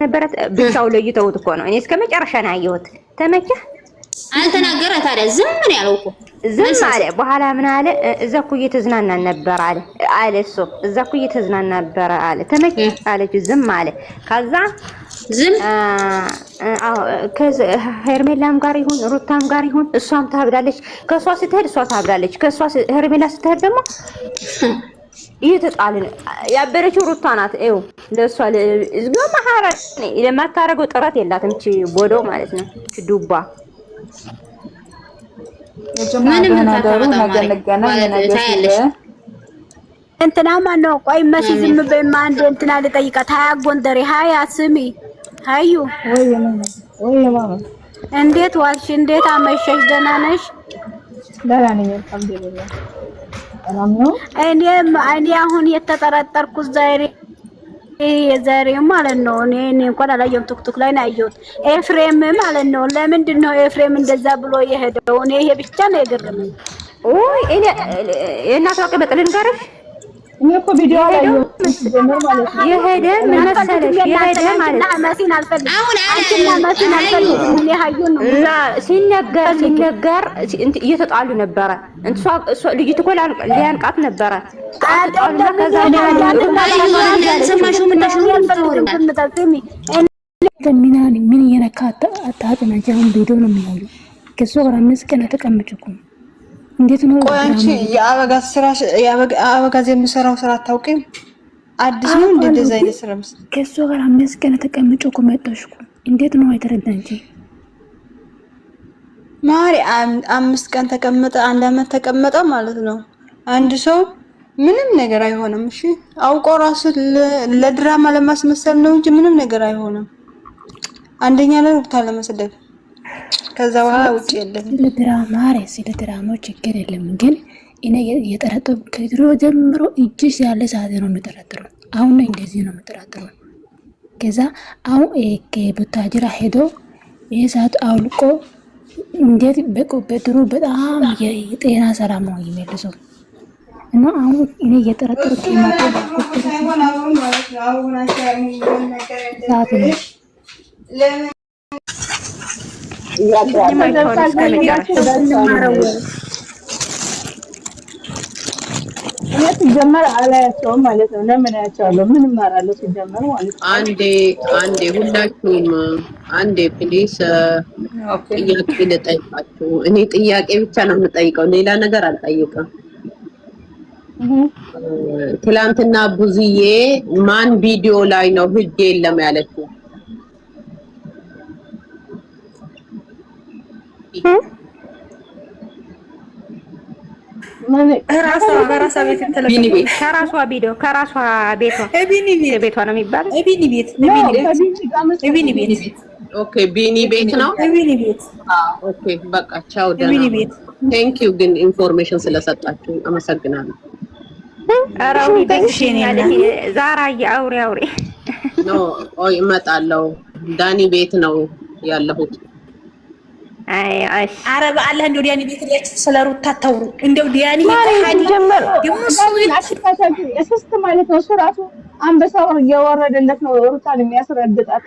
ነበረት ብቻው ለይተውት እኮ ነው። እኔ እስከመጨረሻ ነው ያየሁት። ተመቸህ? አልተናገረ ታዲያ ዝም ምን ያለው እኮ ዝም አለ። በኋላ ምን አለ? እዛ እኮ እየተዝናናን ነበር አለ እሱ። እዛ እኮ እየተዝናናን ነበር አለ። ተመቸህ አለች። ዝም አለ። ከዛ ዝም ሄርሜላም ጋር ይሁን ሩታም ጋር ይሁን እሷም ታብዳለች። ከሷ ስትሄድ እሷ ታብዳለች። ከሷ ሄርሜላ ስትሄድ ደግሞ እየተጣልን ያበረችው ሩታ ናት። ይኸው ለሷ እዝጎ ማሐረስ ለማታረገው ጥረት የላትም። እቺ ቦዶ ማለት ነው። እቺ ዱባ ምንም እንትና ማን ነው? ቆይ መሲ ዝም በይማ አንዴ እንትና ልጠይቃት። ሀያ ጎንደሬ ሀያ ስሚ ሀዩ ወይ ማማ እንዴት ዋልሽ? እንዴት አመሸሽ? ደህና ነሽ? ደህና ነኝ አልሐምዱሊላህ። ሰላም ነው። እኔ አሁን የተጠረጠርኩት ዛሬ ማለት ነው። እኔ እንኳን አላየሁም፣ ቱክቱክ ላይ ነው ያየሁት። ኤፍሬም ማለት ነው። ለምንድን ነው ኤፍሬም እንደዛ ብሎ የሄደው? እኔ ይሄ ብቻ ነው የገረመኝ። ኦይ እኔ የእናቷ ቀበጥ ልንገርሽ፣ እኔ እኮ ቪዲዮ አላየሁም ማለት ነው። የሄደ ምን መሰለሽ? የሄደ ማለት መሲን አልፈልግም። አሁን አንቺና መሲን አልፈልግም። እኔ ሀዩን ነው ሲነገር እየተጣሉ ነበረ። እሷ ልጅቱ እኮ ሊያንቃት ነበረ። ምን እየነካ አታጥናጅ። አሁን ቪዲዮ ነው የሚያዩ ከሱ ጋር 5 ቀን ተቀምጭ እኮ እንዴት ነው? ቆይ አንቺ የአበጋዝ የሚሰራው ስራ አታውቂም? አዲስ ነው እንደዛ አይነት ስራ መስራት። ከሱ ጋር 5 ቀን ተቀምጭ እኮ መጣሽ እኮ እንዴት ነው አይተረዳንጂ? ማሪ 5 ቀን ተቀመጠ 1 አመት ተቀመጠ ማለት ነው። አንድ ሰው ምንም ነገር አይሆንም። እሺ አውቆ ራሱ ለድራማ ለማስመሰል ነው እንጂ ምንም ነገር አይሆንም። አንደኛ ላይ ሩታ ለመስደብ ከዛ በኋላ ውጪ የለም። ስለ ድራማው ችግር የለም፣ ግን እኔ የጠረጠሩ ከድሮ ጀምሮ እጅሽ ያለ ሰዓት ነው የምጠረጥረው። አሁን ነው እንደዚህ ነው የምጠረጥረው። ከዛ አሁን ከቡታጅራ ሄዶ ይሄ ሰዓት አውልቆ እንዴት በድሮ በጣም የጤና ሰላም ነው የሚመልሰው እና አሁን እኔ የጠረጠሩት የማታ ሲጀመር አላያቸውም ማለት ነው። ለምን አያቸዋለሁ? ምን እማራለሁ ሲጀመር ማለት ነው። አንዴ ሁላችሁም አንዴ ፕሊስ ጥያቄ ልጠይቃችሁ። እኔ ጥያቄ ብቻ ነው የምጠይቀው፣ ሌላ ነገር አልጠይቅም። ትላንትና ብዙዬ ማን ቪዲዮ ላይ ነው ህጅ የለም ያለችው? ከራሷ ቤቷ ነው የሚባለው። ኦኬ ቢኒ ቤት ነው። ኦኬ በቃ ቻው፣ ደህና ቴንክ ዩ ግን ኢንፎርሜሽን ስለሰጣችሁ አመሰግናለሁ። አራው ዛራ አውሬ ኖ ኦይ እመጣለሁ። ዳኒ ቤት ነው ያለሁት። አረ በአላህ እንደው ዲያኒ ቤት ላይ ስለ ሩታ ታውሩ። እንደው ዲያኒ ጀመር ማለት ነው። እሱ ራሱ አንበሳው እየወረደለት ነው ሩታን የሚያስረግጣት